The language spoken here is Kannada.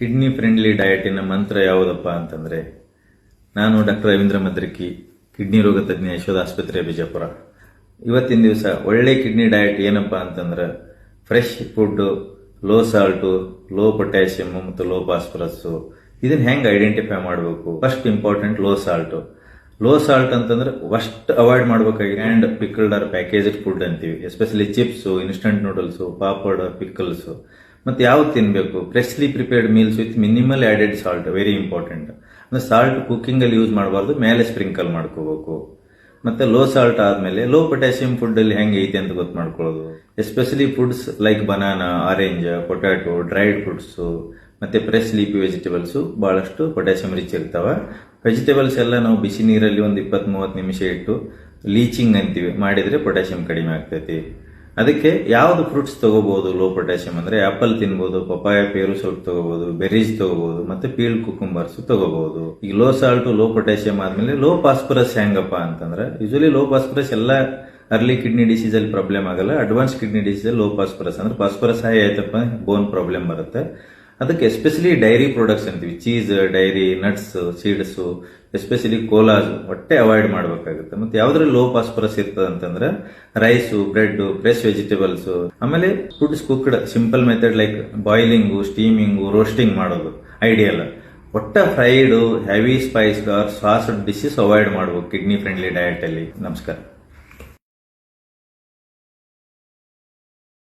ಕಿಡ್ನಿ ಫ್ರೆಂಡ್ಲಿ ಡಯಟಿನ ಮಂತ್ರ ಯಾವುದಪ್ಪ ಅಂತಂದ್ರೆ, ನಾನು ಡಾಕ್ಟರ್ ರವೀಂದ್ರ ಮದ್ರಕಿ, ಕಿಡ್ನಿ ರೋಗ ತಜ್ಞ, ಯಶೋಧ ಆಸ್ಪತ್ರೆ, ಬಿಜಾಪುರ. ಇವತ್ತಿನ ದಿವಸ ಒಳ್ಳೆ ಕಿಡ್ನಿ ಡಯಟ್ ಏನಪ್ಪಾ ಅಂತಂದ್ರೆ fresh food, low salt, low potassium ಮತ್ತು ಲೋ ಫಾಸ್ಫರಸ್. ಇದನ್ನ ಹೆಂಗ್ ಐಡೆಂಟಿಫೈ ಮಾಡಬೇಕು? First important low salt. Low salt ಅಂತಂದ್ರೆ ಫಸ್ಟ್ ಅವಾಯ್ಡ್ ಮಾಡಬೇಕಾಗಿ and pickled R packaged food ಅಂತೀವಿ. Especially chips, instant noodles, papad, pickles. ಮತ್ತೆ ಯಾವ್ದು ತಿನ್ಬೇಕು? Freshly prepared meals with minimal added salt, very important. ಅಂದ್ರೆ ಸಾಲ್ಟ್ ಕುಕಿಂಗ್ ಅಲ್ಲಿ ಯೂಸ್ ಮಾಡಬಾರ್ದು, ಮೇಲೆ ಸ್ಪ್ರಿಂಕಲ್ ಮಾಡ್ಕೋಬೇಕು. ಮತ್ತೆ ಲೋ ಸಾಲ್ಟ್ ಆದ್ಮೇಲೆ ಲೋ ಪೊಟ್ಯಾಷಿಯಂ ಫುಡ್ ಅಲ್ಲಿ ಹೆಂಗೆ ಐತೆ ಅಂತ ಗೊತ್ತು ಮಾಡ್ಕೊಳ್ಳೋದು. Especially foods like banana, orange, potato, dried fruits ಮತ್ತೆ ಫ್ರೆಶ್ ಲೀಫಿ ವೆಜಿಟೇಬಲ್ಸ್ ಬಹಳಷ್ಟು ಪೊಟ್ಯಾಷಿಯಂ ರಿಚ್ ಇರ್ತಾವ. ವೆಜಿಟೇಬಲ್ಸ್ ಎಲ್ಲ ನಾವು ಬಿಸಿ ನೀರಲ್ಲಿ ಒಂದು 20-30 ನಿಮಿಷ ಇಟ್ಟು ಲೀಚಿಂಗ್ ಅಂತೀವಿ ಮಾಡಿದ್ರೆ ಪೊಟ್ಯಾಷಿಯಂ ಕಡಿಮೆ ಆಗ್ತೈತಿ. ಅದಕ್ಕೆ ಯಾವ್ದು ಫ್ರೂಟ್ಸ್ ತಗೋಬಹುದು ಲೋ ಪೊಟ್ಯಾಷಿಯಂ ಅಂದ್ರೆ ಆಪಲ್ ತಿನ್ಬಹುದು, ಪಪಾಯ, ಪೇರು ಸ್ವಲ್ಪ ತಗೋಬಹುದು, ಬೆರೀಸ್ ತಗೋಬಹುದು, ಮತ್ತೆ ಪೀಲ್ ಕುಕುಂಬರ್ಸ್ ತಗೋಬಹುದು. ಈಗ ಲೋ ಸಾಲ್ಟ್, ಲೋ ಪೊಟ್ಯಾಷಿಯಂ ಆದ್ಮೇಲೆ ಲೋ ಫಾಸ್ಫರಸ್ ಹೆಂಗಪ್ಪ ಅಂತಂದ್ರೆ, ಯೂಶಲಿ ಲೋ ಫಾಸ್ಫರಸ್ ಎಲ್ಲ ಅರ್ಲಿ ಕಿಡ್ನಿ ಡಿಸೀಸ್ ಅಲ್ಲಿ ಪ್ರಾಬ್ಲಮ್ ಆಗಲ್ಲ. ಅಡ್ವಾನ್ಸ್ ಕಿಡ್ನಿ ಡಿಸೀಸ್ ಅಲ್ಲಿ ಲೋ ಫಾಸ್ಫರಸ್ ಅಂದ್ರೆ ಫಾಸ್ಫರಸ್ ಹೈ ಆಯ್ತಪ್ಪ ಬೋನ್ ಪ್ರಾಬ್ಲಮ್ ಬರುತ್ತೆ. ಅದಕ್ಕೆ ಎಸ್ಪೆಷಲಿ ಡೈರಿ ಪ್ರಾಡಕ್ಟ್ಸ್ ಅಂತೀವಿ, cheese, dairy, nuts, seeds, especially colas ಒಟ್ಟೆ ಅವಾಯ್ಡ್ ಮಾಡಬೇಕಾಗುತ್ತೆ. ಮತ್ತೆ ಯಾವ್ದ್ರಲ್ಲಿ ಲೋ ಫಾಸ್ಫರಸ್ ಇರ್ತದೆ ಅಂತಂದ್ರೆ ರೈಸು, ಬ್ರೆಡ್, ಫ್ರೆಶ್ ವೆಜಿಟೇಬಲ್ಸ್. ಆಮೇಲೆ foods cooked simple method like boiling, steaming, roasting ಮಾಡೋದು ಐಡಿಯಲ್. ಒಟ್ಟ fried, heavy spiced or sauced dishes avoid ಮಾಡಬೇಕು ಕಿಡ್ನಿ ಫ್ರೆಂಡ್ಲಿ ಡಯಟ್ ಅಲ್ಲಿ. ನಮಸ್ಕಾರ.